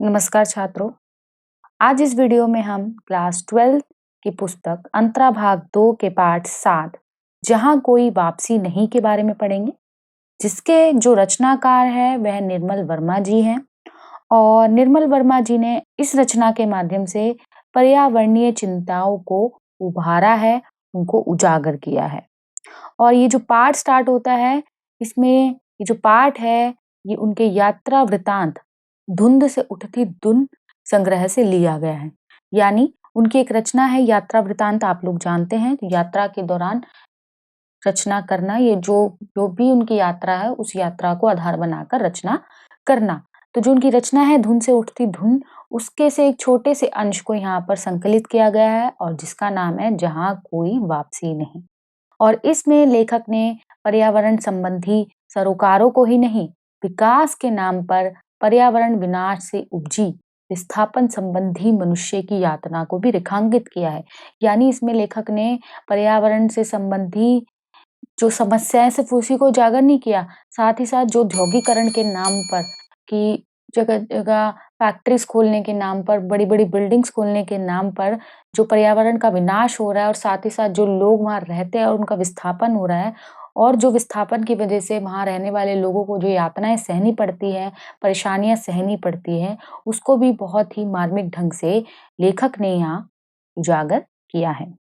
नमस्कार छात्रों। आज इस वीडियो में हम क्लास 12 की पुस्तक अंतरा भाग 2 के पाठ 7 जहां कोई वापसी नहीं के बारे में पढ़ेंगे, जिसके जो रचनाकार है वह निर्मल वर्मा जी हैं। और निर्मल वर्मा जी ने इस रचना के माध्यम से पर्यावरणीय चिंताओं को उभारा है, उनको उजागर किया है। और ये जो पाठ स्टार्ट होता है, इसमें ये जो पाठ है, ये उनके यात्रा वृतांत धुंध से उठती धुन संग्रह से लिया गया है। यानी उनकी एक रचना है यात्रा वृतांत, आप लोग जानते हैं यात्रा के दौरान रचना करना, ये जो जो भी उनकी यात्रा है उस यात्रा को आधार बनाकर रचना करना। तो जो उनकी रचना है धुन से उठती धुन, उसके से एक छोटे से अंश को यहाँ पर संकलित किया गया है और जिसका नाम है जहाँ कोई वापसी नहीं। और इसमें लेखक ने पर्यावरण संबंधी सरोकारों को ही नहीं, विकास के नाम पर पर्यावरण विनाश से उपजी विस्थापन संबंधी मनुष्य की यातना को भी रेखांकित किया है। यानी इसमें लेखक ने पर्यावरण से संबंधी जो समस्याएं सिर्फ उसी को उजागर नहीं किया, साथ ही साथ जो औद्योगिकरण के नाम पर कि जगह-जगह फैक्ट्रीज खोलने के नाम पर, बड़ी-बड़ी बिल्डिंग्स खोलने के नाम पर जो पर्यावरण का विनाश हो रहा है और साथ ही साथ जो लोग वहाँ रहते हैं और उनका विस्थापन हो रहा है और जो विस्थापन की वजह से वहाँ रहने वाले लोगों को जो यातनाएँ सहनी पड़ती हैं, परेशानियाँ सहनी पड़ती हैं, उसको भी बहुत ही मार्मिक ढंग से लेखक ने यहाँ उजागर किया है।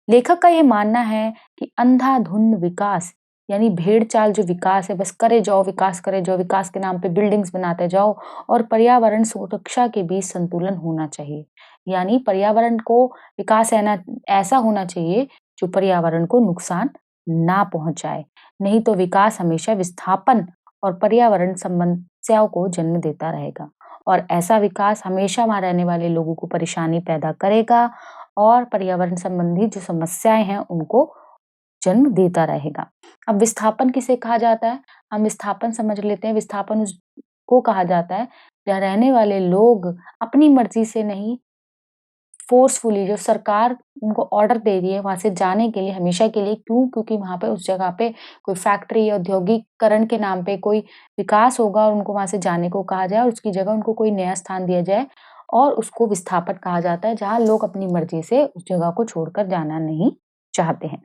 लेखक का ये मानना है कि अंधाधुंध विकास यानी भेड़-चाल जो विकास है, बस करे जाओ, विकास करे जाओ, विकास के नाम पे बिल्डिंग्स बनाते जाओ और पर्यावरण सुरक्षा के बीच संतुलन होना चाहिए। यानी पर्यावरण को विकास ऐसा होना चाहिए जो पर्यावरण को नुकसान ना पहुँचाए। नहीं तो विकास हमेशा विस्थापन और पर्यावरण समस्याओं को जन्म देता रहेगा और ऐसा विकास हमेशा वहाँ रहने वाले लोगों को परेशानी पैदा करेगा और पर्यावरण संबंधी जो समस्याएँ हैं उनको जन्म देता रहेगा। अब विस्थापन किसे कहा जाता है? हम विस्थापन समझ लेते हैं। विस्थापन उसको कहा जाता है जहाँ रहने वाले लोग अपनी मर्ज़ी से नहीं, फ़ोर्सफुली जो सरकार उनको ऑर्डर दे रही है वहाँ से जाने के लिए हमेशा के लिए, क्यों? क्योंकि वहाँ पे उस जगह पे कोई फैक्ट्री या औद्योगिकरण के नाम पे कोई विकास होगा और उनको वहाँ से जाने को कहा जाए और उसकी जगह उनको कोई नया स्थान दिया जाए और उसको विस्थापन कहा जाता है, जहाँ लोग अपनी मर्ज़ी से उस जगह को छोड़कर जाना नहीं चाहते हैं।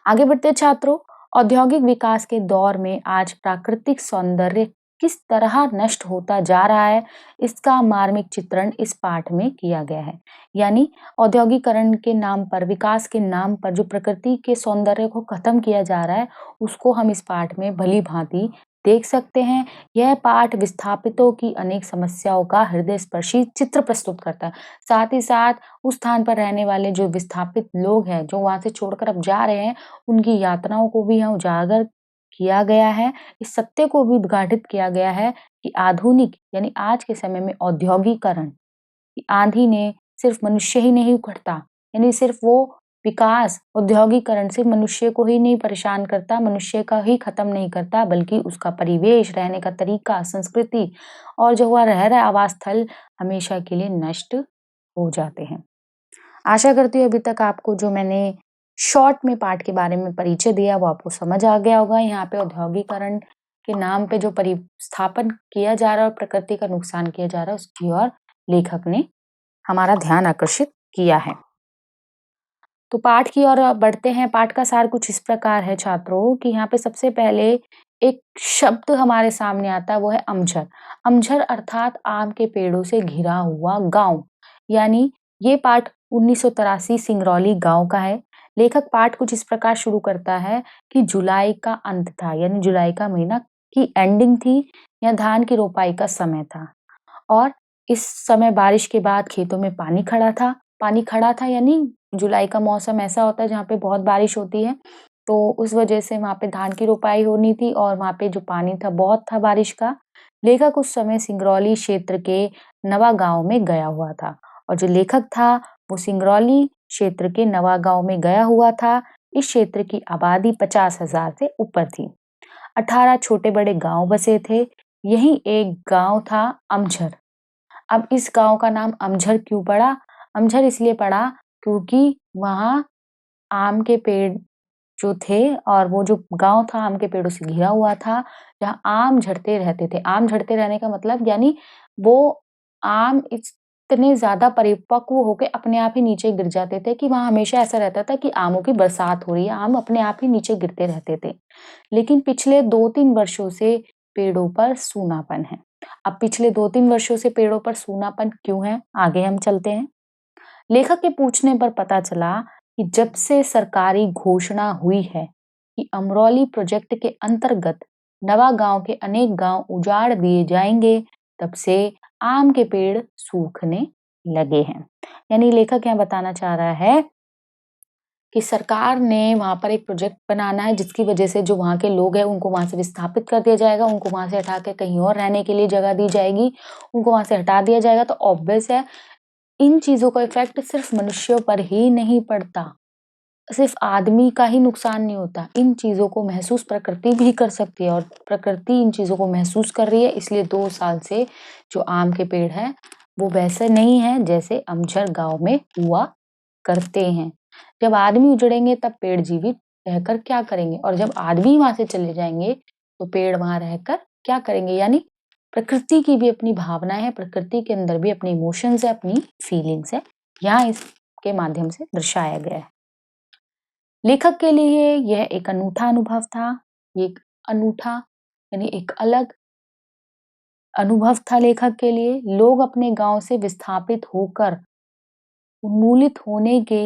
आगे बढ़ते हैं छात्रों। औद्योगिक विकास के दौर में आज प्राकृतिक सौंदर्य किस तरह नष्ट होता जा रहा है, इसका मार्मिक चित्रण इस पाठ में किया गया है। यानी औद्योगिकरण के नाम पर, विकास के नाम पर जो प्रकृति के सौंदर्य को खत्म किया जा रहा है, उसको हम इस पाठ में भली-भांति देख सकते हैं। यह पाठ विस्थापितों की अनेक समस्याओं का हृदयस्पर्शी चित्र प्रस्तुत करता है। साथ ही साथ उस स्थान पर रहने वाले जो विस्थापित लोग हैं, जो वहाँ से छोड़कर अब जा रहे हैं, उनकी यातनाओं को भी यहाँ उजागर किया गया है। इस सत्य को भी उद्घाटित किया गया है कि आधुनिक यानी आज के समय में औद्योगिकरण की आंधी ने सिर्फ मनुष्य ही नहीं उखड़ता, यानी सिर्फ वो विकास औद्योगिकरण से मनुष्य को ही नहीं परेशान करता, मनुष्य का ही खत्म नहीं करता, बल्कि उसका परिवेश, रहने का तरीका, संस्कृति और जो वह रह रहा आवास स्थल हमेशा के लिए नष्ट हो जाते हैं। आशा करती हूँ अभी तक आपको जो मैंने शॉर्ट में पाठ के बारे में परिचय दिया वो आपको समझ आ गया होगा। यहाँ पे औद्योगिकरण के नाम पे जो परिस्थापन किया जा रहा है और प्रकृति का नुकसान किया जा रहा है उसकी ओर लेखक ने हमारा ध्यान आकर्षित किया है। तो पाठ की ओर बढ़ते हैं। पाठ का सार कुछ इस प्रकार है छात्रों कि यहाँ पे सबसे पहले एक शब्द हमारे सामने आता है, वो है अमझर। अमझर अर्थात आम के पेड़ों से घिरा हुआ गाँव। यानी ये पाठ 1983 सिंगरौली गाँव का है। लेखक पाठ कुछ इस प्रकार शुरू करता है कि जुलाई का अंत था, यानी जुलाई का महीना की एंडिंग थी या धान की रोपाई का समय था और इस समय बारिश के बाद खेतों में पानी खड़ा था। पानी खड़ा था यानी जुलाई का मौसम ऐसा होता है जहाँ पे बहुत बारिश होती है, तो उस वजह से वहाँ पे धान की रोपाई होनी थी और वहाँ पे जो पानी था बहुत था बारिश का। लेखक उस समय सिंगरौली क्षेत्र के नवा गाँव में गया हुआ था और जो लेखक था वो सिंगरौली क्षेत्र के नवा गाँव में गया हुआ था। इस क्षेत्र की आबादी 50,000 से ऊपर थी। 18 छोटे-बड़े गाँव बसे थे। यही एक गाँव था अमझर। अब इस गाँव का नाम अमझर क्यों पड़ा? अमझर इसलिए पड़ा क्योंकि वहाँ आम के पेड़ जो थे और वो जो गाँव था आम के पेड़ों से घिरा हुआ था, जहाँ आम झड़ते रहते थे। आम झड़ते रहने का मतलब यानी वो आम इतने ज़्यादा परिपक्व होके अपने आप ही नीचे गिर जाते थे कि वहाँ हमेशा ऐसा रहता था कि आमों की बरसात हो रही है, आम अपने आप ही नीचे गिरते रहते थे। लेकिन पिछले 2-3 वर्षों से पेड़ों पर सूनापन है। अब पिछले 2-3 वर्षों से पेड़ों पर सूनापन क्यों है? आगे हम चलते हैं। लेखक के पूछने पर पता चला कि जब से सरकारी घोषणा हुई है कि अमरौली प्रोजेक्ट के अंतर्गत नवा गांव के अनेक गांव उजाड़ दिए जाएंगे, तब से आम के पेड़ सूखने लगे हैं। यानी लेखक यहाँ बताना चाह रहा है कि सरकार ने वहाँ पर एक प्रोजेक्ट बनाना है जिसकी वजह से जो वहाँ के लोग हैं उनको वहाँ से विस्थापित कर दिया जाएगा, उनको वहाँ से हटा के कहीं और रहने के लिए जगह दी जाएगी, उनको वहाँ से हटा दिया जाएगा। तो ऑब्वियस है इन चीज़ों का इफ़ेक्ट सिर्फ़ मनुष्यों पर ही नहीं पड़ता, सिर्फ़ आदमी का ही नुकसान नहीं होता, इन चीज़ों को महसूस प्रकृति भी कर सकती है और प्रकृति इन चीज़ों को महसूस कर रही है, इसलिए 2 साल से जो आम के पेड़ हैं, वो वैसे नहीं हैं जैसे अमझर गाँव में हुआ करते हैं। जब आदमी उजड़ेंगे तब पेड़ जीवित रहकर क्या करेंगे? और जब आदमी वहाँ से चले जाएँगे, तो पेड़ वहाँ रहकर क्या करेंगे? यानी प्रकृति की भी अपनी भावनाएँ हैं, प्रकृति के अंदर भी अपने इमोशंस हैं, अपनी फीलिंग्स हैं। यहाँ इसके माध्यम से दर्शाया गया है। लेखक के लिए यह एक अनूठा अनुभव था, एक अनूठा यानी एक अलग अनुभव था लेखक के लिए। लोग अपने गाँव से विस्थापित होकर उन्मूलित होने के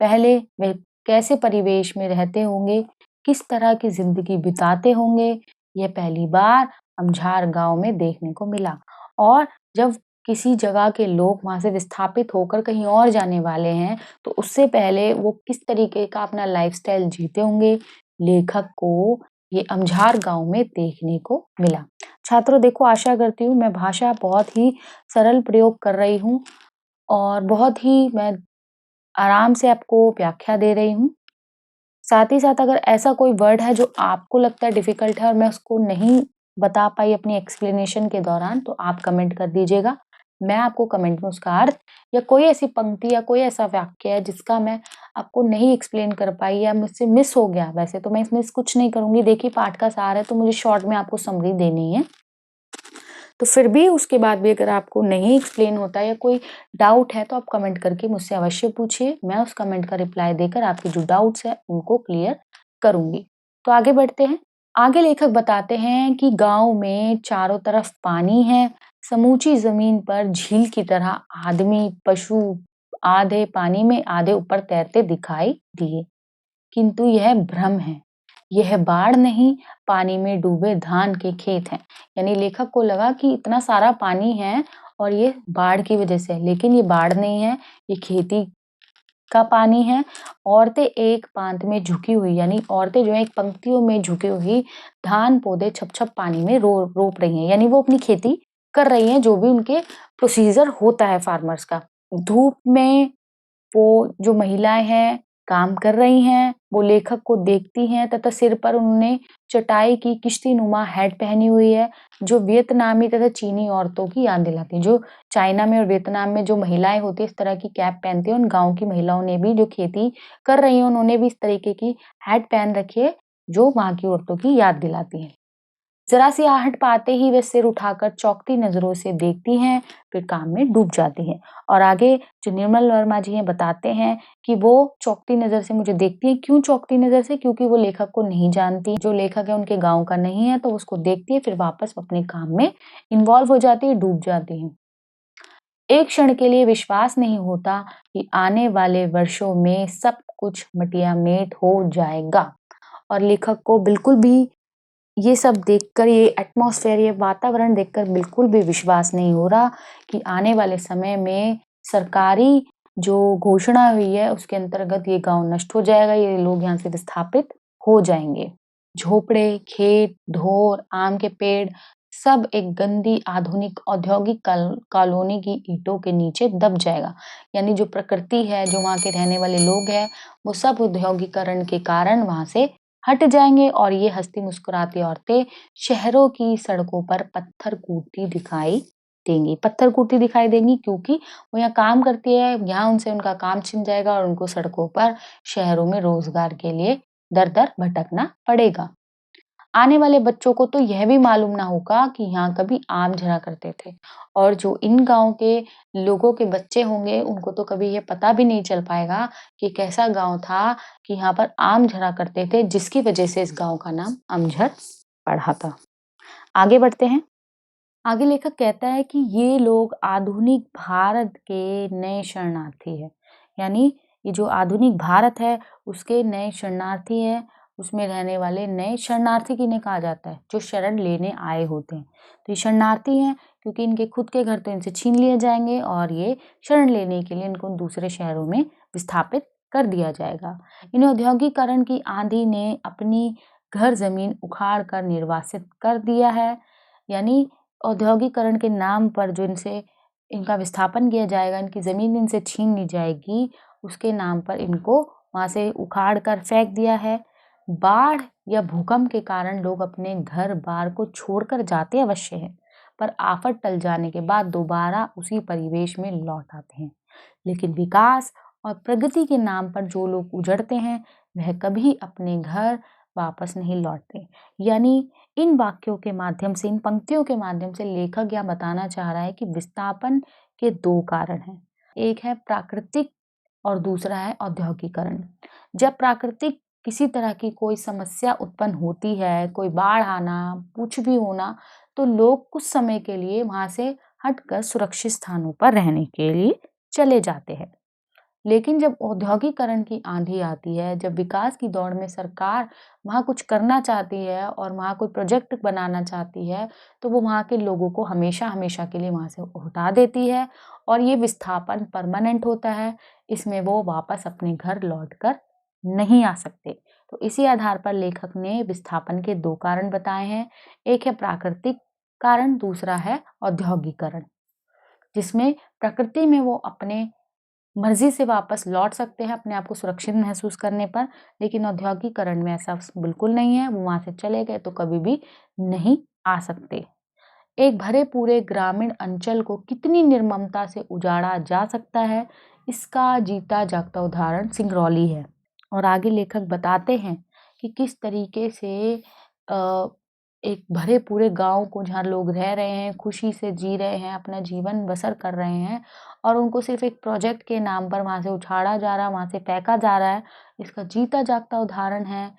पहले वह कैसे परिवेश में रहते होंगे, किस तरह की ज़िंदगी बिताते होंगे, यह पहली बार अमझार गाँव में देखने को मिला। और जब किसी जगह के लोग वहाँ से विस्थापित होकर कहीं और जाने वाले हैं, तो उससे पहले वो किस तरीके का अपना लाइफ़स्टाइल जीते होंगे, लेखक को ये अमझार गाँव में देखने को मिला। छात्रों देखो आशा करती हूँ मैं भाषा बहुत ही सरल प्रयोग कर रही हूँ और बहुत ही मैं आराम से आपको व्याख्या दे रही हूँ। साथ ही साथ अगर ऐसा कोई वर्ड है जो आपको लगता है डिफ़िकल्ट है और मैं उसको नहीं बता पाई अपनी एक्सप्लेनेशन के दौरान, तो आप कमेंट कर दीजिएगा। मैं आपको कमेंट में उसका अर्थ या कोई ऐसी पंक्ति या कोई ऐसा वाक्य है जिसका मैं आपको नहीं एक्सप्लेन कर पाई या मुझसे मिस हो गया, वैसे तो मैं इसमें कुछ नहीं करूँगी। देखिए पाठ का सार है तो मुझे शॉर्ट में आपको समरी देनी है। तो फिर भी उसके बाद भी अगर आपको नहीं एक्सप्लेन होता या कोई डाउट है तो आप कमेंट करके मुझसे अवश्य पूछिए। मैं उस कमेंट का रिप्लाई देकर आपके जो डाउट्स हैं उनको क्लियर करूँगी। तो आगे बढ़ते हैं। आगे लेखक बताते हैं कि गाँव में चारों तरफ पानी है, समूची ज़मीन पर झील की तरह आदमी, पशु आधे पानी में आधे ऊपर तैरते दिखाई दिए। किंतु यह भ्रम है। यह बाढ़ नहीं, पानी में डूबे धान के खेत हैं। यानी लेखक को लगा कि इतना सारा पानी है और ये बाढ़ की वजह से है, लेकिन ये बाढ़ नहीं है, ये खेती का पानी है। औरतें एक पांत में झुकी हुई यानी औरतें जो है एक पंक्तियों में झुकी हुई धान पौधे छप-छप पानी में रोप रही हैं। यानी वो अपनी खेती कर रही हैं, जो भी उनके प्रोसीजर होता है फार्मर्स का। धूप में वो जो महिलाएँ हैं, काम कर रही हैं, वो लेखक को देखती हैं तथा सिर पर उन्होंने चटाई की किश्तीनुमा हैट पहनी हुई है, जो वियतनामी तथा चीनी औरतों की याद दिलाती है। जो चाइना में और वियतनाम में जो महिलाएँ होती हैं, इस तरह की कैप पहनती हैं। उन गाँव की महिलाओं ने भी जो खेती कर रही हैं, उन्होंने भी इस तरीके की हैट पहन रखी है, जो वहाँ की औरतों की याद दिलाती है। ज़रा-सी आहट पाते ही वे सिर उठाकर चौंकती नज़रों से देखती हैं, फिर काम में डूब जाती हैं। और आगे जो निर्मल वर्मा जी हैं बताते हैं कि वो चौंकती नज़र से मुझे देखती हैं, क्यों चौंकती नज़र से? क्योंकि वो लेखक को नहीं जानती, जो लेखक है उनके गाँव का नहीं है, तो उसको देखती है फिर वापस अपने काम में इन्वॉल्व हो जाती है, डूब जाती हैं। एक क्षण के लिए विश्वास नहीं होता कि आने वाले वर्षों में सब कुछ मटिया-मेट हो जाएगा। और लेखक को बिल्कुल भी ये सब देखकर ये एटमॉस्फेयर ये वातावरण देखकर बिल्कुल भी विश्वास नहीं हो रहा कि आने वाले समय में सरकारी जो घोषणा हुई है उसके अंतर्गत ये गाँव नष्ट हो जाएगा, ये लोग यहाँ से विस्थापित हो जाएँगे। झोपड़े, खेत, ढोर, आम के पेड़ सब एक गंदी आधुनिक औद्योगिक कॉलोनी की ईंटों के नीचे दब जाएगा। यानी जो प्रकृति है, जो वहाँ के रहने वाले लोग हैं, वो सब औद्योगीकरण के कारण वहाँ से हट जाएँगे और ये हँसती मुस्कुराती औरतें शहरों की सड़कों पर पत्थर कूटती दिखाई देंगी। पत्थर कूटती दिखाई देंगी क्योंकि वो यहाँ काम करती है, यहाँ उनसे उनका काम छिन जाएगा और उनको सड़कों पर शहरों में रोज़गार के लिए दर-दर भटकना पड़ेगा। आने वाले बच्चों को तो यह भी मालूम ना होगा कि यहाँ कभी आम झरा करते थे और जो इन गाँव के लोगों के बच्चे होंगे, उनको तो कभी ये पता भी नहीं चल पाएगा कि कैसा गाँव था कि यहाँ पर आम झरा करते थे, जिसकी वजह से इस गाँव का नाम अमझर पड़ा था। आगे बढ़ते हैं। आगे लेखक कहता है कि ये लोग आधुनिक भारत के नए शरणार्थी हैं। यानी ये जो आधुनिक भारत है, उसके नए शरणार्थी हैं, उसमें रहने वाले नए शरणार्थी किन्हें कहा जाता है? जो शरण लेने आए होते हैं। तो ये शरणार्थी हैं क्योंकि इनके खुद के घर तो इनसे छीन लिए जाएंगे और ये शरण लेने के लिए इनको दूसरे शहरों में विस्थापित कर दिया जाएगा। इन्हें औद्योगिकरण की आंधी ने अपनी घर जमीन उखाड़ कर निर्वासित कर दिया है। यानी औद्योगिकरण के नाम पर जो इनका विस्थापन किया जाएगा, इनकी ज़मीन इनसे छीन ली जाएगी, उसके नाम पर इनको वहाँ से उखाड़ कर फेंक दिया है। बाढ़ या भूकंप के कारण लोग अपने घर-बार को छोड़कर जाते अवश्य हैं, पर आफत टल जाने के बाद दोबारा उसी परिवेश में लौट आते हैं। लेकिन विकास और प्रगति के नाम पर जो लोग उजड़ते हैं, वह कभी अपने घर वापस नहीं लौटते। यानी इन वाक्यों के माध्यम से, इन पंक्तियों के माध्यम से लेखक यह बताना चाह रहा है कि विस्थापन के 2 कारण हैं। एक है प्राकृतिक और दूसरा है औद्योगिकरण। जब प्राकृतिक किसी तरह की कोई समस्या उत्पन्न होती है, कोई बाढ़ आना, कुछ भी होना, तो लोग कुछ समय के लिए वहाँ से हटकर सुरक्षित स्थानों पर रहने के लिए चले जाते हैं। लेकिन जब औद्योगिकरण की आंधी आती है, जब विकास की दौड़ में सरकार वहाँ कुछ करना चाहती है और वहाँ कोई प्रोजेक्ट बनाना चाहती है, तो वो वहाँ के लोगों को हमेशा-हमेशा के लिए वहाँ से हटा देती है और ये विस्थापन परमानेंट होता है। इसमें वो वापस अपने घर लौटकर नहीं आ सकते। तो इसी आधार पर लेखक ने विस्थापन के 2 कारण बताए हैं। एक है प्राकृतिक कारण, दूसरा है औद्योगिकरण, जिसमें प्रकृति में वो अपने मर्जी से वापस लौट सकते हैं अपने आप को सुरक्षित महसूस करने पर, लेकिन औद्योगिकरण में ऐसा बिल्कुल नहीं है। वो वहाँ से चले गए तो कभी भी नहीं आ सकते। एक भरे पूरे ग्रामीण अंचल को कितनी निर्ममता से उजाड़ा जा सकता है, इसका जीता जागता उदाहरण सिंगरौली है। और आगे लेखक बताते हैं कि किस तरीके से अ, एक भरे पूरे गाँव को, जहाँ लोग रह रहे हैं, खुशी से जी रहे हैं, अपना जीवन बसर कर रहे हैं और उनको सिर्फ़ एक प्रोजेक्ट के नाम पर वहाँ से उछाड़ा जा रहा है, वहाँ से फेंका जा रहा है। इसका जीता जागता उदाहरण है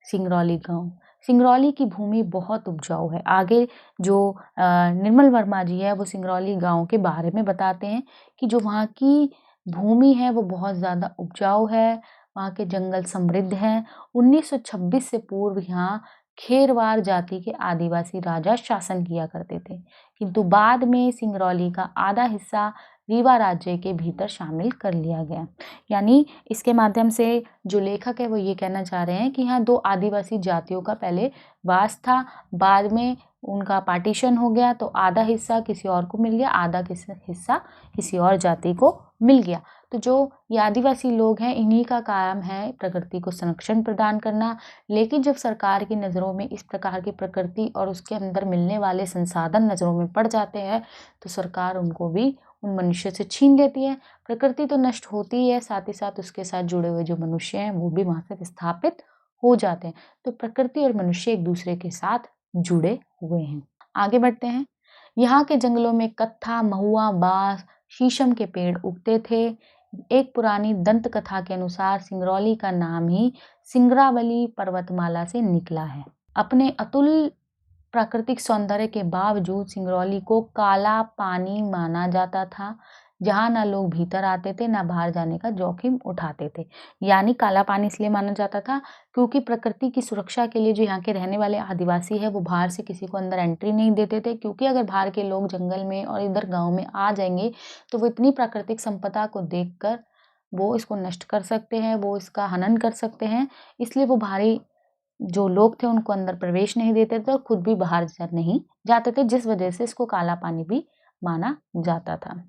सिंगरौली गाँव। सिंगरौली की भूमि बहुत उपजाऊ है। आगे जो निर्मल वर्मा जी है, वो सिंगरौली गाँव के बारे में बताते हैं कि जो वहाँ की भूमि है वो बहुत ज़्यादा उपजाऊ है, वहाँ के जंगल समृद्ध हैं। 1926 से पूर्व यहाँ खेरवार जाति के आदिवासी राजा शासन किया करते थे, किंतु बाद में सिंगरौली का आधा हिस्सा रीवा राज्य के भीतर शामिल कर लिया गया। यानी इसके माध्यम से जो लेखक है वो ये कहना चाह रहे हैं कि यहाँ 2 आदिवासी जातियों का पहले वास था, बाद में उनका पार्टीशन हो गया तो आधा हिस्सा किसी और को मिल गया, आधा हिस्सा किसी और जाति को मिल गया। तो जो ये आदिवासी लोग हैं, इन्हीं का काम है प्रकृति को संरक्षण प्रदान करना। लेकिन जब सरकार की नज़रों में इस प्रकार की प्रकृति और उसके अंदर मिलने वाले संसाधन नज़रों में पड़ जाते हैं, तो सरकार उनको भी उन मनुष्य से छीन लेती है। प्रकृति तो नष्ट होती ही है, साथ ही साथ उसके साथ जुड़े हुए जो मनुष्य हैं, वो भी वहाँ से विस्थापित हो जाते हैं। तो प्रकृति और मनुष्य एक दूसरे के साथ जुड़े हुए हैं। आगे बढ़ते हैं। यहाँ के जंगलों में कत्था, महुआ, बांस, शीशम के पेड़ उगते थे। एक पुरानी दंत कथा के अनुसार सिंगरौली का नाम ही सिंगरावली पर्वतमाला से निकला है। अपने अतुल प्राकृतिक सौंदर्य के बावजूद सिंगरौली को काला पानी माना जाता था, जहाँ ना लोग भीतर आते थे, ना बाहर जाने का जोखिम उठाते थे। यानी काला पानी इसलिए माना जाता था क्योंकि प्रकृति की सुरक्षा के लिए जो यहाँ के रहने वाले आदिवासी हैं, वो बाहर से किसी को अंदर एंट्री नहीं देते थे, क्योंकि अगर बाहर के लोग जंगल में और इधर गाँव में आ जाएँगे, तो वो इतनी प्राकृतिक संपदा को देखकर वो इसको नष्ट कर सकते हैं, वो इसका हनन कर सकते हैं। इसलिए वो बाहरी जो लोग थे उनको अंदर प्रवेश नहीं देते थे और खुद भी बाहर नहीं जाते थे, जिस वजह से इसको काला पानी भी माना जाता था।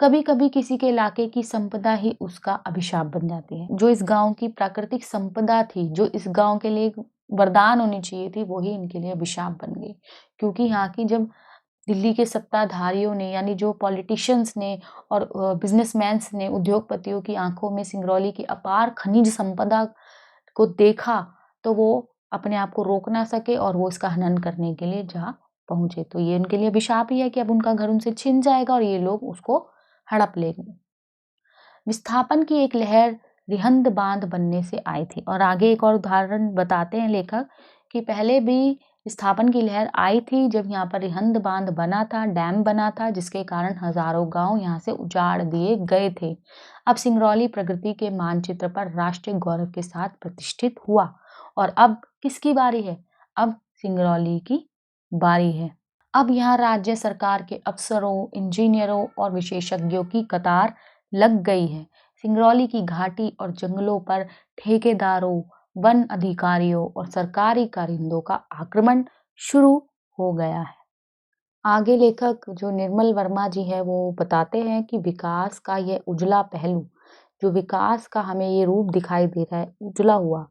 कभी-कभी किसी के इलाके की संपदा ही उसका अभिशाप बन जाती है। जो इस गाँव की प्राकृतिक संपदा थी, जो इस गाँव के लिए एक वरदान होनी चाहिए थी, वो ही इनके लिए अभिशाप बन गई। क्योंकि यहाँ की जब दिल्ली के सत्ताधारियों ने, यानी जो पॉलिटिशियंस ने और बिज़नेसमैन्स ने, उद्योगपतियों की आँखों में सिंगरौली की अपार खनिज संपदा को देखा तो वो अपने आप को रोक ना सके और वो इसका हनन करने के लिए जा पहुंचे। तो ये उनके लिए अभिशाप ही है कि अब उनका घर उनसे छिन जाएगा और ये लोग उसको हड़प लेंगे। विस्थापन की एक लहर रिहंद बांध बनने से आई थी। और आगे एक और उदाहरण बताते हैं लेखक कि पहले भी विस्थापन की लहर आई थी जब यहाँ पर रिहंद बांध बना था, डैम बना था, जिसके कारण हजारों गांव यहाँ से उजाड़ दिए गए थे। अब सिंगरौली प्रगति के मानचित्र पर राष्ट्रीय गौरव के साथ प्रतिष्ठित हुआ और अब किसकी बारी है? अब सिंगरौली की बारी है। अब यहाँ राज्य सरकार के अफसरों, इंजीनियरों और विशेषज्ञों की कतार लग गई है। सिंगरौली की घाटी और जंगलों पर ठेकेदारों, वन अधिकारियों और सरकारी कारिंदों का आक्रमण शुरू हो गया है। आगे लेखक जो निर्मल वर्मा जी है वो बताते हैं कि विकास का यह उजला पहलू, जो विकास का हमें ये रूप दिखाई दे रहा है उजला हुआ,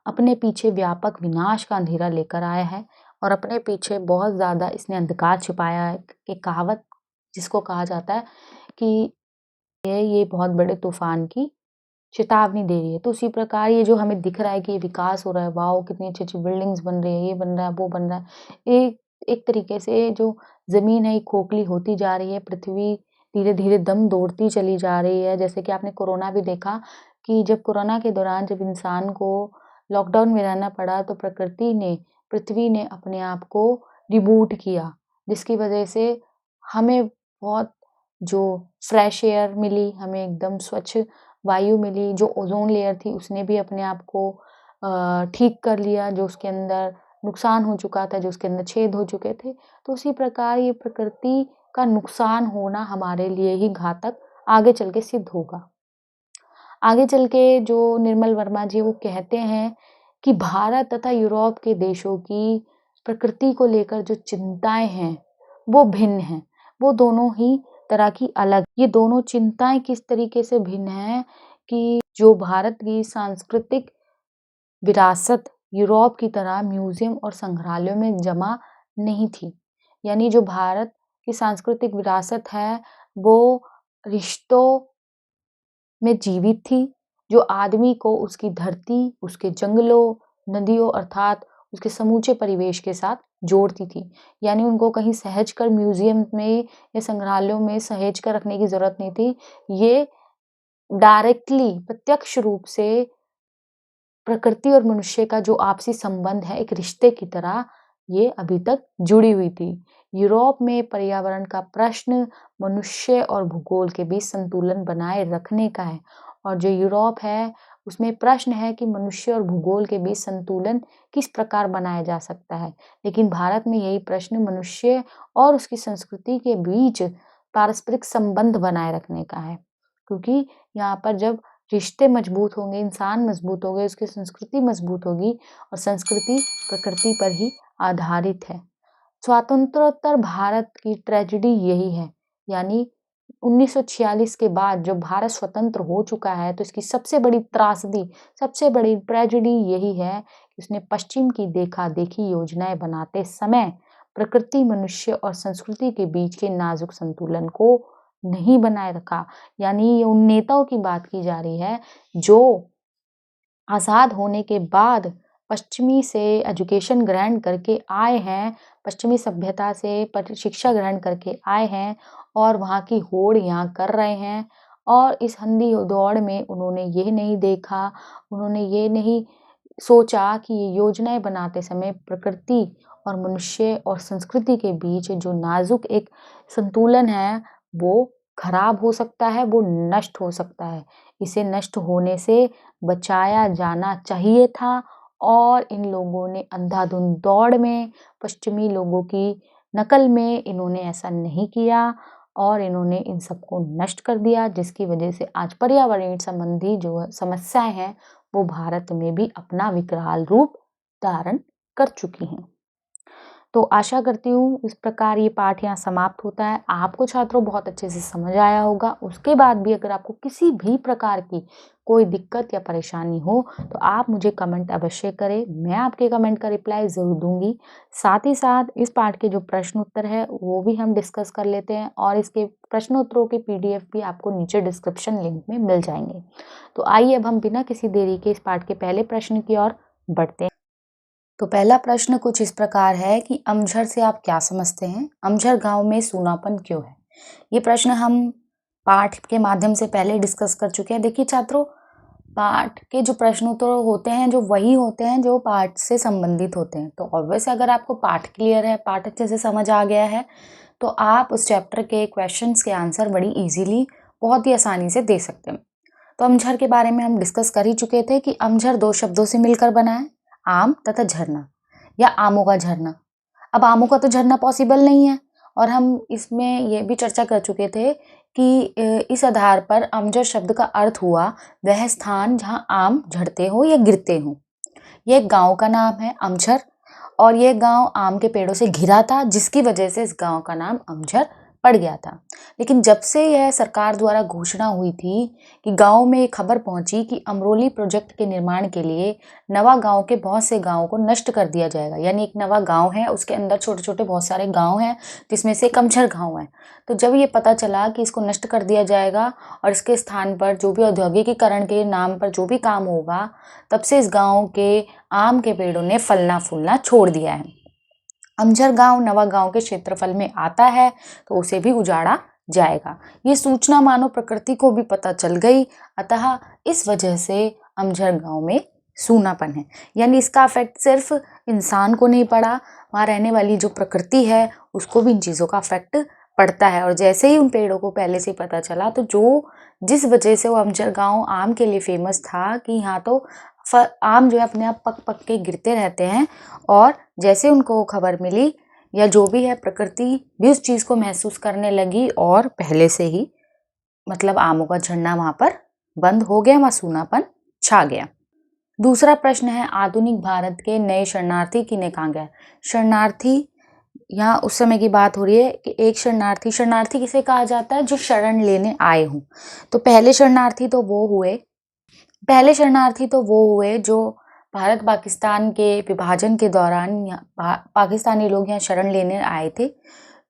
अपने पीछे व्यापक विनाश का अंधेरा लेकर आया है और अपने पीछे बहुत ज़्यादा इसने अंधकार छिपाया है। कि कहावत जिसको कहा जाता है कि ये बहुत बड़े तूफान की चेतावनी दे रही है। तो उसी प्रकार ये जो हमें दिख रहा है कि ये विकास हो रहा है, वाओ कितनी अच्छी-अच्छी बिल्डिंग्स बन रही है, ये बन रहा है, वो बन रहा है। एक एक तरीके से जो ज़मीन है ये खोखली होती जा रही है, पृथ्वी धीरे-धीरे दम तोड़ती चली जा रही है। जैसे कि आपने कोरोना भी देखा कि जब कोरोना के दौरान जब इंसान को लॉकडाउन में रहना पड़ा तो पृथ्वी ने अपने आप को रिबूट किया, जिसकी वजह से हमें बहुत जो फ्रेश एयर मिली, हमें एकदम स्वच्छ वायु मिली, जो ओज़ोन लेयर थी उसने भी अपने आप को ठीक कर लिया, जो उसके अंदर नुकसान हो चुका था, जो उसके अंदर छेद हो चुके थे। तो उसी प्रकार ये प्रकृति का नुकसान होना हमारे लिए ही घातक आगे चल के सिद्ध होगा। आगे चल के जो निर्मल वर्मा जी वो कहते हैं कि भारत तथा यूरोप के देशों की प्रकृति को लेकर जो चिंताएँ हैं, वो भिन्न हैं। वो दोनों ही तरह की अलग। ये दोनों चिंताएँ किस तरीके से भिन्न हैं कि जो भारत की सांस्कृतिक विरासत यूरोप की तरह म्यूज़ियम और संग्रहालयों में जमा नहीं थी। यानी जो भारत की सांस्कृतिक विरासत है, वो रिश्तों में जीवित थी, जो आदमी को उसकी धरती, उसके जंगलों, नदियों अर्थात उसके समूचे परिवेश के साथ जोड़ती थी। यानी उनको कहीं सहज कर म्यूज़ियम में या संग्रहालयों में सहेज कर रखने की ज़रूरत नहीं थी। ये डायरेक्टली प्रत्यक्ष रूप से प्रकृति और मनुष्य का जो आपसी संबंध है, एक रिश्ते की तरह ये अभी तक जुड़ी हुई थी। यूरोप में पर्यावरण का प्रश्न मनुष्य और भूगोल के बीच संतुलन बनाए रखने का है और जो यूरोप है, उसमें प्रश्न है कि मनुष्य और भूगोल के बीच संतुलन किस प्रकार बनाया जा सकता है। लेकिन भारत में यही प्रश्न मनुष्य और उसकी संस्कृति के बीच पारस्परिक संबंध बनाए रखने का है। क्योंकि यहाँ पर जब रिश्ते मजबूत होंगे, इंसान मजबूत होंगे, उसकी संस्कृति मजबूत होगी और संस्कृति प्रकृति पर ही आधारित है। स्वातंत्रोत्तर भारत की ट्रेजेडी यही है। यानी 1946 के बाद जब भारत स्वतंत्र हो चुका है तो इसकी सबसे बड़ी त्रासदी, सबसे बड़ी ट्रेजेडी यही है कि उसने पश्चिम की देखा-देखी योजनाएँ बनाते समय प्रकृति, मनुष्य और संस्कृति के बीच के नाजुक संतुलन को नहीं बनाए रखा। यानी ये उन नेताओं की बात की जा रही है जो आज़ाद होने के बाद पश्चिमी से एजुकेशन ग्रहण करके आए हैं, पश्चिमी सभ्यता से शिक्षा ग्रहण करके आए हैं और वहाँ की होड़ यहाँ कर रहे हैं और इस अंधी दौड़ में उन्होंने ये नहीं देखा, उन्होंने ये नहीं सोचा कि ये योजनाएँ बनाते समय प्रकृति और मनुष्य और संस्कृति के बीच जो नाज़ुक एक संतुलन है, वो खराब हो सकता है, वो नष्ट हो सकता है। इसे नष्ट होने से बचाया जाना चाहिए था और इन लोगों ने अंधाधुंध दौड़ में, पश्चिमी लोगों की नकल में इन्होंने ऐसा नहीं किया और इन्होंने इन सबको नष्ट कर दिया, जिसकी वजह से आज पर्यावरण संबंधी जो समस्याएँ हैं, वो भारत में भी अपना विकराल रूप धारण कर चुकी हैं। तो आशा करती हूँ इस प्रकार ये पाठ यहाँ समाप्त होता है। आपको छात्रों बहुत अच्छे से समझ आया होगा। उसके बाद भी अगर आपको किसी भी प्रकार की कोई दिक्कत या परेशानी हो तो आप मुझे कमेंट अवश्य करें। मैं आपके कमेंट का रिप्लाई ज़रूर दूँगी। साथ ही साथ इस पाठ के जो प्रश्न उत्तर है वो भी हम डिस्कस कर लेते हैं और इसके प्रश्न उत्तरों के PDF भी आपको नीचे डिस्क्रिप्शन लिंक में मिल जाएंगे। तो आइए अब हम बिना किसी देरी के इस पाठ के पहले प्रश्न की ओर बढ़ते हैं। तो पहला प्रश्न कुछ इस प्रकार है कि अमझर से आप क्या समझते हैं? अमझर गांव में सूनापन क्यों है? ये प्रश्न हम पाठ के माध्यम से पहले डिस्कस कर चुके हैं। देखिए छात्रों, पाठ के जो प्रश्न उत्तर होते हैं जो वही होते हैं जो पाठ से संबंधित होते हैं। तो ऑब्वियस अगर आपको पाठ क्लियर है, पाठ अच्छे से समझ आ गया है, तो आप उस चैप्टर के क्वेश्चंस के आंसर बड़ी इजीली, बहुत ही आसानी से दे सकते हैं। तो अमझर के बारे में हम डिस्कस कर ही चुके थे कि अमझर दो शब्दों से मिलकर बना है, आम तथा झरना या आमों का झरना। अब आमों का तो झरना पॉसिबल नहीं है और हम इसमें ये भी चर्चा कर चुके थे कि इस आधार पर अमझर शब्द का अर्थ हुआ वह स्थान जहाँ आम झड़ते हो या गिरते हो। ये एक गांव का नाम है अमझर और यह गांव आम के पेड़ों से घिरा था, जिसकी वजह से इस गांव का नाम अमझर पड़ गया था। लेकिन जब से यह सरकार द्वारा घोषणा हुई थी कि गांव में एक खबर पहुंची कि अमरोली प्रोजेक्ट के निर्माण के लिए नवा गांव के बहुत से गांवों को नष्ट कर दिया जाएगा, यानी एक नवा गांव है उसके अंदर छोटे छोटे बहुत सारे गांव हैं जिसमें से एक अमझर गांव है। तो जब ये पता चला कि इसको नष्ट कर दिया जाएगा और इसके स्थान पर जो भी औद्योगिकीकरण के नाम पर जो भी काम होगा, तब से इस गांव के आम के पेड़ों ने फलना फूलना छोड़ दिया है। अमझर गांव नवा गांव के क्षेत्रफल में आता है तो उसे भी उजाड़ा जाएगा। ये सूचना मानो प्रकृति को भी पता चल गई, अतः इस वजह से अमझर गांव में सूनापन है। यानी इसका इफेक्ट सिर्फ इंसान को नहीं पड़ा, वहाँ रहने वाली जो प्रकृति है उसको भी इन चीज़ों का इफेक्ट पड़ता है। और जैसे ही उन पेड़ों को पहले से पता चला तो जिस वजह से वो अमझर गांव आम के लिए फेमस था कि यहाँ तो आम जो है अपने आप पक पक के गिरते रहते हैं, और जैसे उनको खबर मिली या जो भी है प्रकृति भी उस चीज़ को महसूस करने लगी और पहले से ही मतलब आमों का झड़ना वहाँ पर बंद हो गया, वहाँ सूनापन छा गया। दूसरा प्रश्न है आधुनिक भारत के नए शरणार्थी किन्हें कहा गया? शरणार्थी, यहाँ उस समय की बात हो रही है कि एक शरणार्थी किसे कहा जाता है? जो शरण लेने आए हों। तो पहले शरणार्थी तो वो हुए जो भारत पाकिस्तान के विभाजन के दौरान पाकिस्तानी लोग यहाँ शरण लेने आए थे।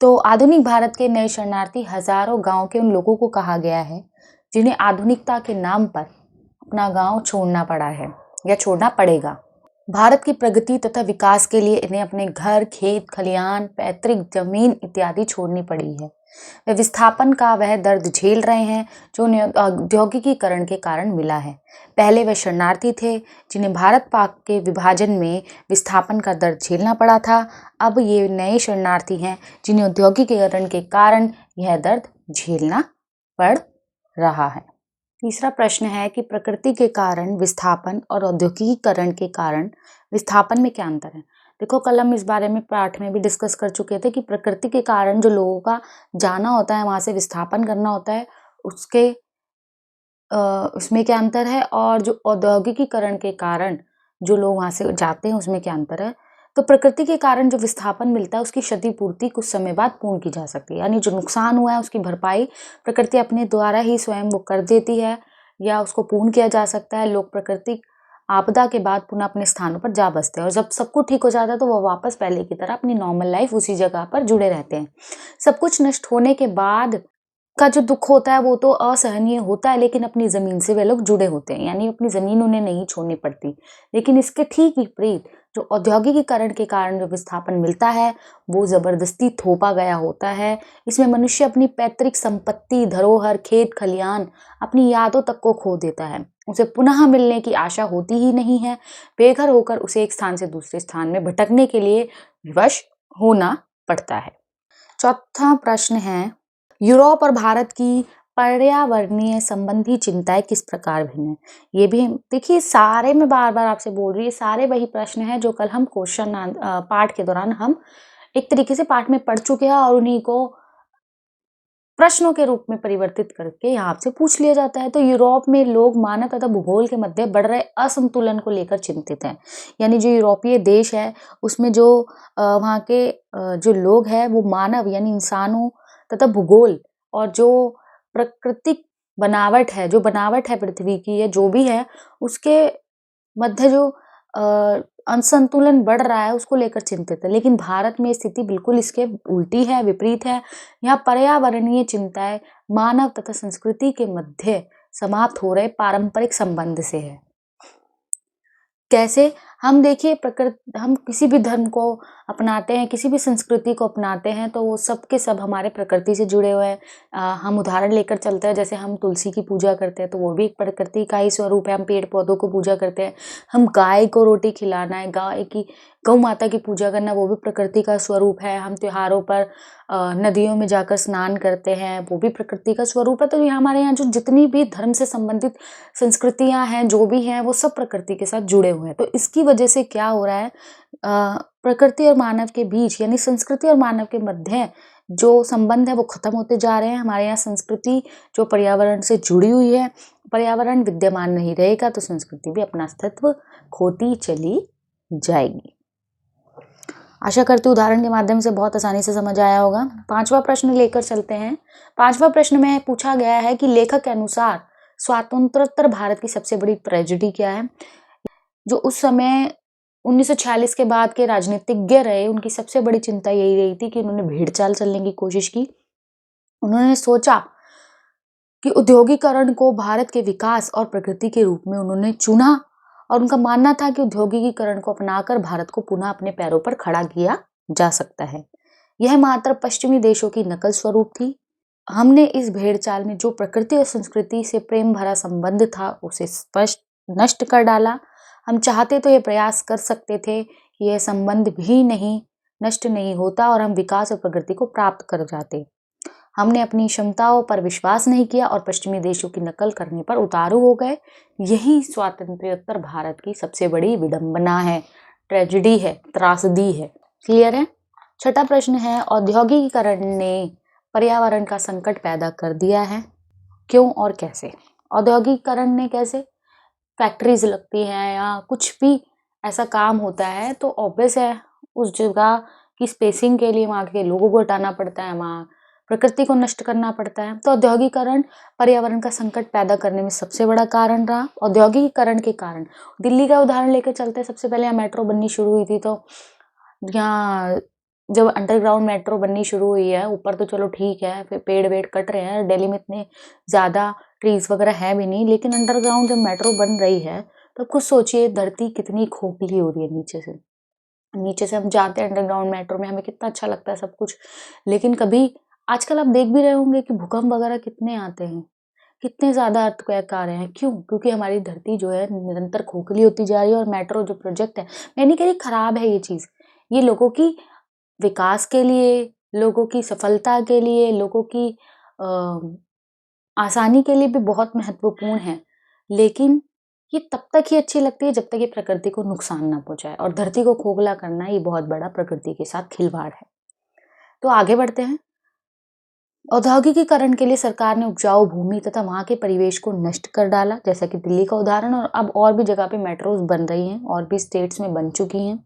तो आधुनिक भारत के नए शरणार्थी हजारों गांव के उन लोगों को कहा गया है जिन्हें आधुनिकता के नाम पर अपना गांव छोड़ना पड़ा है या छोड़ना पड़ेगा। भारत की प्रगति तथा विकास के लिए इन्हें अपने घर, खेत, खलिहान, पैतृक जमीन इत्यादि छोड़नी पड़ी है। वे विस्थापन का वह दर्द झेल रहे हैं जो उन्हें औद्योगिकीकरण के कारण मिला है। पहले वे शरणार्थी थे जिन्हें भारत पाक के विभाजन में विस्थापन का दर्द झेलना पड़ा था। अब ये नए शरणार्थी हैं जिन्हें औद्योगिकीकरण के कारण यह दर्द झेलना पड़ रहा है। तीसरा प्रश्न है कि प्रकृति के कारण विस्थापन और औद्योगिकीकरण के कारण विस्थापन में क्या अंतर है? देखो, कल हम इस बारे में पाठ में भी डिस्कस कर चुके थे कि प्रकृति के कारण जो लोगों का जाना होता है, वहां से विस्थापन करना होता है, उसमें क्या अंतर है, और जो औद्योगिकीकरण के कारण जो लोग वहां से जाते हैं उसमें क्या अंतर है। तो प्रकृति के कारण जो विस्थापन मिलता है उसकी क्षतिपूर्ति कुछ समय बाद पूर्ण की जा सकती है, यानी जो नुकसान हुआ है उसकी भरपाई प्रकृति अपने द्वारा ही स्वयं वो कर देती है या उसको पूर्ण किया जा सकता है। लोग प्राकृतिक आपदा के बाद पुनः अपने स्थानों पर जा बसते हैं और जब सब कुछ ठीक हो जाता है तो वह वापस पहले की तरह अपनी नॉर्मल लाइफ उसी जगह पर जुड़े रहते हैं। सब कुछ नष्ट होने के बाद का जो दुख होता है वो तो असहनीय होता है, लेकिन अपनी ज़मीन से वे लोग जुड़े होते हैं, यानी अपनी ज़मीन उन्हें नहीं छोड़नी पड़ती। लेकिन इसके ठीक विपरीत जो औद्योगिकीकरण के कारण जो विस्थापन मिलता है वो ज़बरदस्ती थोपा गया होता है। इसमें मनुष्य अपनी पैतृक संपत्ति, धरोहर, खेत खलिहान, अपनी यादों तक को खो देता है। उसे पुनः मिलने की आशा होती ही नहीं है। बेघर होकर उसे एक स्थान से दूसरे स्थान में भटकने के लिए विवश होना पड़ता है। चौथा प्रश्न है यूरोप और भारत की पर्यावरणीय संबंधी चिंताएं किस प्रकार भिन्न है? ये भी देखिए, सारे में बार बार आपसे बोल रही है, सारे वही प्रश्न हैं जो कल हम पाठ के दौरान हम एक तरीके से पाठ में पढ़ चुके हैं और उन्हीं को प्रश्नों के रूप में परिवर्तित करके यहाँ आपसे पूछ लिया जाता है। तो यूरोप में लोग मानव तथा भूगोल के मध्य बढ़ रहे असंतुलन को लेकर चिंतित हैं। यानी जो यूरोपीय देश है उसमें जो वहाँ के जो लोग हैं वो मानव यानी इंसानों तथा भूगोल और जो प्राकृतिक बनावट है, जो बनावट है पृथ्वी की या जो भी है उसके मध्य जो असंतुलन बढ़ रहा है उसको लेकर चिंतित है। लेकिन भारत में स्थिति बिल्कुल इसके उल्टी है, विपरीत है। यहाँ पर्यावरणीय चिंताएं मानव तथा संस्कृति के मध्य समाप्त हो रहे पारंपरिक संबंध से है। कैसे? हम देखिए हम किसी भी धर्म को अपनाते हैं, किसी भी संस्कृति को अपनाते हैं तो वो सब के सब हमारे प्रकृति से जुड़े हुए हैं। हम उदाहरण लेकर चलते हैं, जैसे हम तुलसी की पूजा करते हैं तो वो भी एक प्रकृति का ही स्वरूप है। हम पेड़ पौधों को पूजा करते हैं। हम गाय को रोटी खिलाना है, गौ माता की पूजा करना, वो भी प्रकृति का स्वरूप है। हम त्योहारों पर नदियों में जाकर स्नान करते हैं, वो भी प्रकृति का स्वरूप है। तो ये हमारे यहाँ जो जितनी भी धर्म से संबंधित संस्कृतियां हैं, जो भी हैं, वो सब प्रकृति के साथ जुड़े हुए हैं। तो इसकी वजह से क्या हो रहा है, प्रकृति और मानव के बीच यानी संस्कृति और मानव के मध्य जो संबंध है वो खत्म होते जा रहे हैं। हमारे यहाँ संस्कृति जो पर्यावरण से जुड़ी हुई है, पर्यावरण विद्यमान नहीं रहेगा तो संस्कृति भी अपना अस्तित्व खोती चली जाएगी। आशा करती हूँ उदाहरण के माध्यम से बहुत आसानी से समझ आया होगा। 5वां प्रश्न लेकर चलते हैं। 5वां प्रश्न में पूछा गया है कि लेखक के अनुसार स्वातंत्रोत्तर भारत की सबसे बड़ी ट्रेजेडी क्या है। जो उस समय 1946 के बाद के राजनीतिज्ञ रहे, उनकी सबसे बड़ी चिंता यही रही थी कि उन्होंने भेड़चाल चलने की कोशिश की। उन्होंने सोचा कि औद्योगिकरण को भारत के विकास और प्रगति के रूप में उन्होंने चुना और उनका मानना था कि औद्योगिकीकरण को अपनाकर भारत को पुनः अपने पैरों पर खड़ा किया जा सकता है। यह मात्र पश्चिमी देशों की नकल स्वरूप थी। हमने इस भेड़चाल में जो प्रकृति और संस्कृति से प्रेम भरा संबंध था उसे स्पष्ट नष्ट कर डाला। हम चाहते तो यह प्रयास कर सकते थे कि यह संबंध भी नष्ट नहीं होता और हम विकास और प्रगति को प्राप्त कर जाते। हमने अपनी क्षमताओं पर विश्वास नहीं किया और पश्चिमी देशों की नकल करने पर उतारू हो गए। यही स्वातंत्र्योत्तर भारत की सबसे बड़ी विडंबना है, ट्रेजेडी है, त्रासदी है। क्लियर है? 6वां प्रश्न है, औद्योगिकीकरण ने पर्यावरण का संकट पैदा कर दिया है, क्यों और कैसे? औद्योगिकीकरण ने कैसे? फैक्ट्रीज लगती हैं या कुछ भी ऐसा काम होता है तो ऑब्वियस है उस जगह की स्पेसिंग के लिए वहाँ के लोगों को हटाना पड़ता है, वहाँ प्रकृति को नष्ट करना पड़ता है। तो औद्योगिकीकरण पर्यावरण का संकट पैदा करने में सबसे बड़ा कारण रहा। औद्योगिकीकरण के कारण दिल्ली का उदाहरण लेकर चलते हैं। सबसे पहले यहाँ मेट्रो बननी शुरू हुई थी, तो यहाँ जब अंडरग्राउंड मेट्रो बननी शुरू हुई है, ऊपर तो चलो ठीक है, फिर पेड़ वेड़ कट रहे हैं, दिल्ली में इतने ज़्यादा ट्रीज वगैरह है भी नहीं, लेकिन अंडरग्राउंड जब मेट्रो बन रही है तो खुद सोचिए धरती कितनी खोखली हो रही है नीचे से हम जाते हैं अंडरग्राउंड मेट्रो में, हमें कितना अच्छा लगता है सब कुछ। लेकिन कभी आजकल आप देख भी रहे होंगे कि भूकंप वगैरह कितने आते हैं, कितने ज़्यादा अर्थक्वेक आ रहे हैं। क्यों? क्योंकि हमारी धरती जो है निरंतर खोखली होती जा रही है। और मेट्रो जो प्रोजेक्ट है, मैं नहीं कह रही खराब है ये चीज़, ये लोगों की विकास के लिए, लोगों की सफलता के लिए, लोगों की आसानी के लिए भी बहुत महत्वपूर्ण है। लेकिन ये तब तक ही अच्छी लगती है जब तक ये प्रकृति को नुकसान ना पहुंचाए, और धरती को खोखला करना ये बहुत बड़ा प्रकृति के साथ खिलवाड़ है। तो आगे बढ़ते हैं। औद्योगिकीकरण के लिए सरकार ने उपजाऊ भूमि तथा वहाँ के परिवेश को नष्ट कर डाला, जैसा कि दिल्ली का उदाहरण, और अब और भी जगह पे मेट्रोज बन रही हैं और भी स्टेट्स में बन चुकी हैं।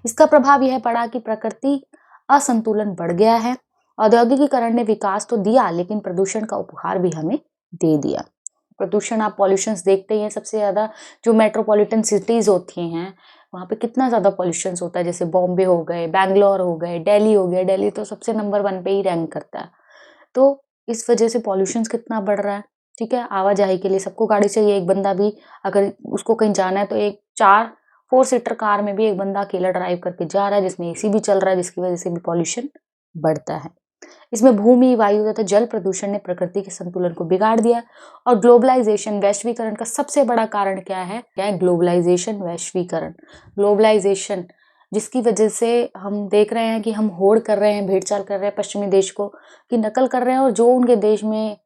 इसका प्रभाव यह पड़ा कि प्रकृति असंतुलन बढ़ गया है। औद्योगिकीकरण ने विकास तो दिया लेकिन प्रदूषण का उपहार भी हमें दे दिया। प्रदूषण, आप पॉल्यूशंस देखते ही हैं, सबसे ज़्यादा जो मेट्रोपॉलिटन सिटीज़ होती हैं वहाँ पे कितना ज़्यादा पॉल्यूशंस होता है। जैसे बॉम्बे हो गए, बैंगलोर हो गए, दिल्ली हो गया। दिल्ली तो सबसे नंबर 1 पे ही रैंक करता है। तो इस वजह से पॉल्यूशंस कितना बढ़ रहा है। ठीक है, आवाजाही के लिए सबको गाड़ी चाहिए। एक बंदा भी अगर उसको कहीं जाना है तो एक 4 सीटर कार में भी एक बंदा अकेला ड्राइव करके जा रहा है, जिसमें एसी भी चल रहा है, जिसकी वजह से भी पॉल्यूशन बढ़ता है। इसमें भूमि, वायु तथा जल प्रदूषण ने प्रकृति के संतुलन को बिगाड़ दिया। और ग्लोबलाइजेशन, वैश्वीकरण का सबसे बड़ा कारण क्या है? ग्लोबलाइजेशन, वैश्वीकरण। ग्लोबलाइजेशन जिसकी वजह से हम देख रहे हैं कि हम होड़ कर रहे हैं, भेड़चाल कर रहे हैं, पश्चिमी देश को की नकल कर रहे हैं, और जो उनके देश में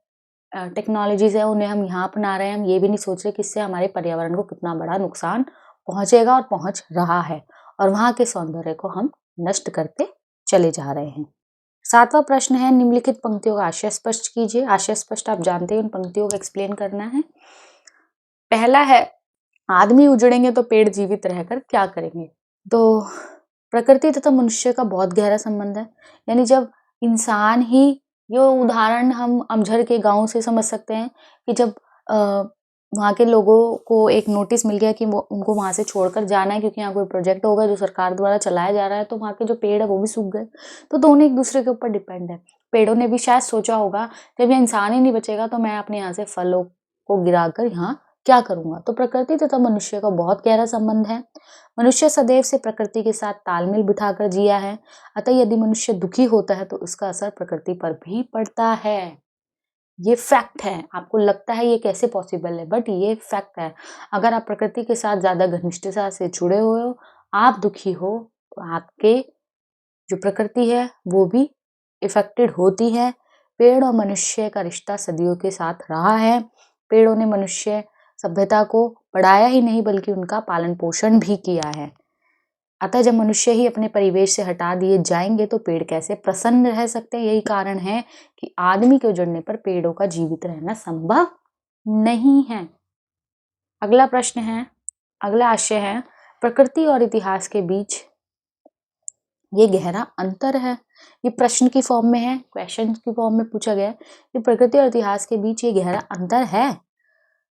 टेक्नोलॉजीज है उन्हें हम यहाँ अपना रहे हैं। हम ये भी नहीं सोच रहे कि इससे हमारे पर्यावरण को कितना बड़ा नुकसान पहुंचेगा और पहुंच रहा है, और वहाँ के सौंदर्य को हम नष्ट करते चले जा रहे हैं। 7वां प्रश्न है, निम्नलिखित पंक्तियों का आशय स्पष्ट कीजिए। आशय स्पष्ट आप जानते हैं, उन पंक्तियों को एक्सप्लेन करना है। पहला है, आदमी उजड़ेंगे तो पेड़ जीवित रहकर क्या करेंगे। तो प्रकृति तथा मनुष्य का बहुत गहरा संबंध है। यानी जब इंसान ही, ये उदाहरण हम अमझर के गांव से समझ सकते हैं कि जब वहाँ के लोगों को एक नोटिस मिल गया कि वो उनको वहाँ से छोड़कर जाना है क्योंकि यहाँ कोई प्रोजेक्ट होगा जो सरकार द्वारा चलाया जा रहा है, तो वहाँ के जो पेड़ है वो भी सूख गए। तो दोनों एक दूसरे के ऊपर डिपेंड है। पेड़ों ने भी शायद सोचा होगा, जब ये इंसान ही नहीं बचेगा तो मैं अपने यहाँ से फलों को गिराकर यहाँ क्या करूँगा। तो प्रकृति तथा मनुष्य का बहुत गहरा संबंध है। मनुष्य सदैव से प्रकृति के साथ तालमेल बिठाकर जिया है, अतः यदि मनुष्य दुखी होता है तो उसका असर प्रकृति पर भी पड़ता है। ये फैक्ट है। आपको लगता है ये कैसे पॉसिबल है, बट ये फैक्ट है। अगर आप प्रकृति के साथ ज्यादा घनिष्ठता से जुड़े हुए हो, आप दुखी हो, तो आपके जो प्रकृति है वो भी इफेक्टेड होती है। पेड़ और मनुष्य का रिश्ता सदियों के साथ रहा है। पेड़ों ने मनुष्य सभ्यता को बढ़ाया ही नहीं बल्कि उनका पालन पोषण भी किया है। अतः जब मनुष्य ही अपने परिवेश से हटा दिए जाएंगे तो पेड़ कैसे प्रसन्न रह सकते हैं। यही कारण है कि आदमी के उजड़ने पर पेड़ों का जीवित रहना संभव नहीं है। अगला प्रश्न है, अगला आशय है, प्रकृति और इतिहास के बीच ये गहरा अंतर है। ये प्रश्न की फॉर्म में है, क्वेश्चन की फॉर्म में पूछा गया है कि प्रकृति और इतिहास के बीच ये गहरा अंतर है।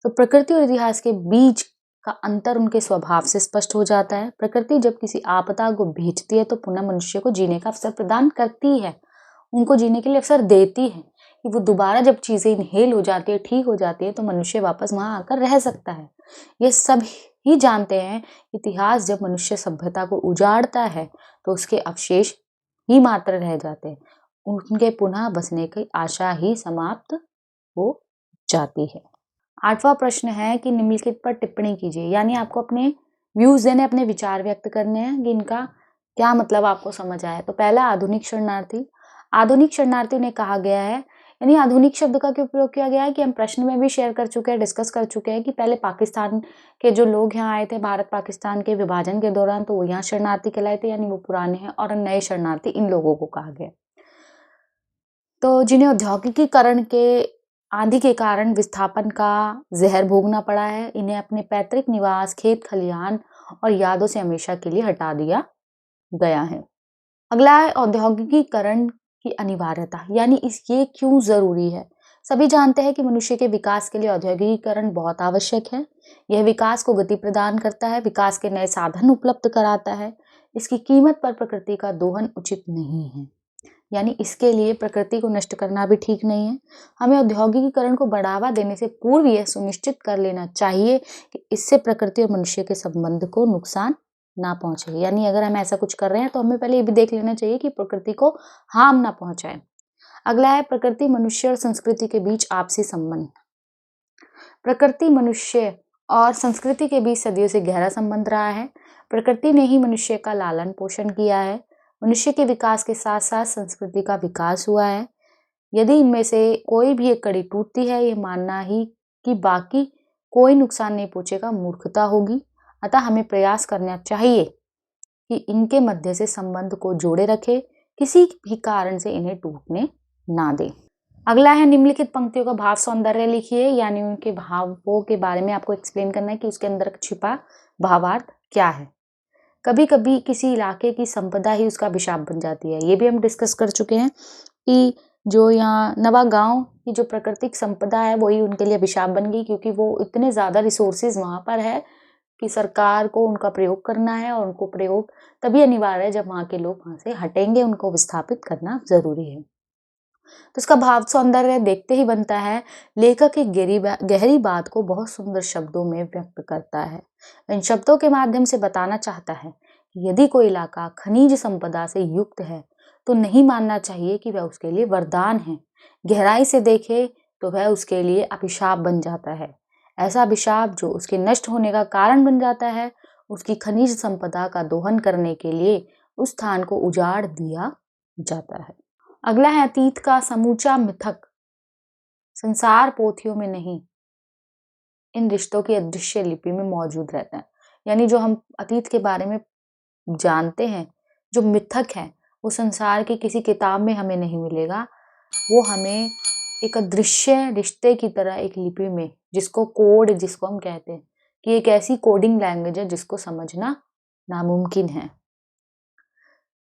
तो प्रकृति और इतिहास के बीच का अंतर उनके स्वभाव से स्पष्ट हो जाता है। प्रकृति जब किसी आपदा को भेजती है तो पुनः मनुष्य को जीने का अवसर प्रदान करती है, उनको जीने के लिए अवसर देती है कि वो दोबारा जब चीजें इनहेल हो जाती है, ठीक हो जाती है, तो मनुष्य वापस वहां आकर रह सकता है। ये सब ही जानते हैं। इतिहास जब मनुष्य सभ्यता को उजाड़ता है तो उसके अवशेष ही मात्र रह जाते हैं, उनके पुनः बसने की आशा ही समाप्त हो जाती है। 8वां प्रश्न है कि निम्नलिखित पर टिप्पणी कीजिए। यानी आपको अपने व्यूज देने, अपने विचार व्यक्त करने हैं कि इनका क्या मतलब आपको समझ आया। तो पहला, आधुनिक शरणार्थी। आधुनिक शरणार्थी ने कहा गया है, यानी आधुनिक शब्द का क्यों प्रयोग किया गया है कि हम प्रश्न में भी शेयर कर चुके हैं, डिस्कस कर चुके हैं कि पहले पाकिस्तान के जो लोग यहाँ आए थे भारत पाकिस्तान के विभाजन के दौरान, तो वो यहाँ शरणार्थी कहलाए थे, यानी वो पुराने हैं, और नए शरणार्थी इन लोगों को कहा गया। तो जिन्हें औद्योगिकीकरण के आंधी के कारण विस्थापन का जहर भोगना पड़ा है, इन्हें अपने पैतृक निवास, खेत खलिहान और यादों से हमेशा के लिए हटा दिया गया है। अगला है औद्योगिकीकरण की अनिवार्यता, यानी ये क्यों जरूरी है। सभी जानते हैं कि मनुष्य के विकास के लिए औद्योगिकीकरण बहुत आवश्यक है। यह विकास को गति प्रदान करता है, विकास के नए साधन उपलब्ध कराता है। इसकी कीमत पर प्रकृति का दोहन उचित नहीं है, यानी इसके लिए प्रकृति को नष्ट करना भी ठीक नहीं है। हमें औद्योगिकीकरण को बढ़ावा देने से पूर्व यह सुनिश्चित कर लेना चाहिए कि इससे प्रकृति और मनुष्य के संबंध को नुकसान ना पहुंचे। यानी अगर हम ऐसा कुछ कर रहे हैं तो हमें पहले ये भी देख लेना चाहिए कि प्रकृति को हार्म ना पहुंचाए। अगला है, प्रकृति, मनुष्य और संस्कृति के बीच आपसी संबंध। प्रकृति, मनुष्य और संस्कृति के बीच सदियों से गहरा संबंध रहा है। प्रकृति ने ही मनुष्य का लालन पोषण किया है। मनुष्य के विकास के साथ साथ संस्कृति का विकास हुआ है। यदि इनमें से कोई भी एक कड़ी टूटती है, ये मानना ही कि बाकी कोई नुकसान नहीं पहुंचेगा मूर्खता होगी। अतः हमें प्रयास करना चाहिए कि इनके मध्य से संबंध को जोड़े रखे, किसी भी कारण से इन्हें टूटने ना दे। अगला है, निम्नलिखित पंक्तियों का भाव सौंदर्य लिखिए। यानी उनके भावों के बारे में आपको एक्सप्लेन करना है कि उसके अंदर छिपा भावार्थ क्या है। कभी कभी किसी इलाके की संपदा ही उसका अभिशाप बन जाती है। ये भी हम डिस्कस कर चुके हैं कि जो यहाँ नवा गांव की जो प्राकृतिक संपदा है वही उनके लिए अभिशाप बन गई, क्योंकि वो इतने ज़्यादा रिसोर्सेज वहाँ पर है कि सरकार को उनका प्रयोग करना है, और उनको प्रयोग तभी अनिवार्य है जब वहाँ के लोग वहाँ से हटेंगे। उनको विस्थापित करना जरूरी है। तो इसका भाव सौंदर्य देखते ही बनता है। लेखक एक गहरी बात को बहुत सुंदर शब्दों में व्यक्त करता है। इन शब्दों के माध्यम से बताना चाहता है कि यदि कोई इलाका खनिज संपदा से युक्त है तो नहीं मानना चाहिए कि वह उसके लिए वरदान है। गहराई से देखे तो वह उसके लिए अभिशाप बन जाता है। ऐसा अभिशाप जो उसके नष्ट होने का कारण बन जाता है। उसकी खनिज संपदा का दोहन करने के लिए उस स्थान को उजाड़ दिया जाता है। अगला है, अतीत का समूचा मिथक संसार पोथियों में नहीं, इन रिश्तों की अदृश्य लिपि में मौजूद रहता है। यानी जो हम अतीत के बारे में जानते हैं, जो मिथक है, वो संसार की किसी किताब में हमें नहीं मिलेगा। वो हमें एक अदृश्य रिश्ते की तरह एक लिपि में, जिसको कोड जिसको हम कहते हैं कि एक ऐसी कोडिंग लैंग्वेज है जिसको समझना नामुमकिन है।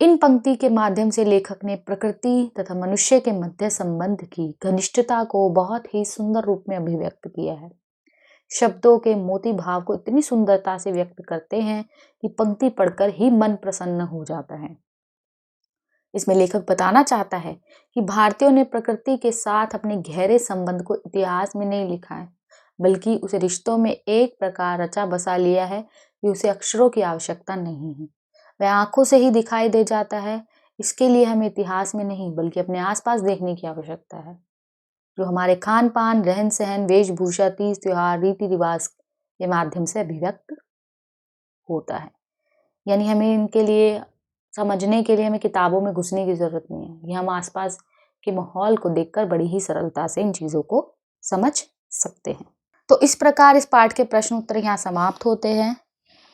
इन पंक्ति के माध्यम से लेखक ने प्रकृति तथा मनुष्य के मध्य संबंध की घनिष्ठता को बहुत ही सुंदर रूप में अभिव्यक्त किया है। शब्दों के मोती भाव को इतनी सुंदरता से व्यक्त करते हैं कि पंक्ति पढ़कर ही मन प्रसन्न हो जाता है। इसमें लेखक बताना चाहता है कि भारतीयों ने प्रकृति के साथ अपने गहरे संबंध को इतिहास में नहीं लिखा है, बल्कि उसे रिश्तों में एक प्रकार रचा बसा लिया है कि उसे अक्षरों की आवश्यकता नहीं है। वह आंखों से ही दिखाई दे जाता है। इसके लिए हमें इतिहास में नहीं बल्कि अपने आसपास देखने की आवश्यकता है, जो हमारे खान पान, रहन सहन, वेशभूषा, तीज त्योहार, रीति रिवाज के माध्यम से अभिव्यक्त होता है। यानी हमें इनके लिए समझने के लिए हमें किताबों में घुसने की जरूरत नहीं है। ये हम आसपास के माहौल को देखकर बड़ी ही सरलता से इन चीजों को समझ सकते हैं। तो इस प्रकार इस पाठ के प्रश्न उत्तर यहाँ समाप्त होते हैं।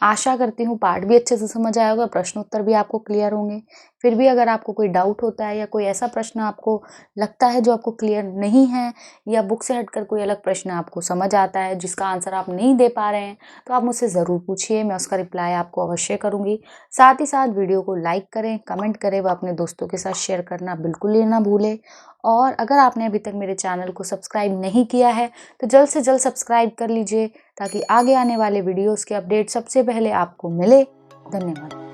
आशा करती हूँ पाठ भी अच्छे से समझ आया होगा, प्रश्न उत्तर भी आपको क्लियर होंगे। फिर भी अगर आपको कोई डाउट होता है या कोई ऐसा प्रश्न आपको लगता है जो आपको क्लियर नहीं है, या बुक से हटकर कोई अलग प्रश्न आपको समझ आता है जिसका आंसर आप नहीं दे पा रहे हैं, तो आप मुझसे ज़रूर पूछिए, मैं उसका रिप्लाई आपको अवश्य करूँगी। साथ ही साथ वीडियो को लाइक करें, कमेंट करें व अपने दोस्तों के साथ शेयर करना बिल्कुल ही ना भूलें। और अगर आपने अभी तक मेरे चैनल को सब्सक्राइब नहीं किया है तो जल्द से जल्द सब्सक्राइब कर लीजिए, ताकि आगे आने वाले वीडियोस के अपडेट सबसे पहले आपको मिले। धन्यवाद।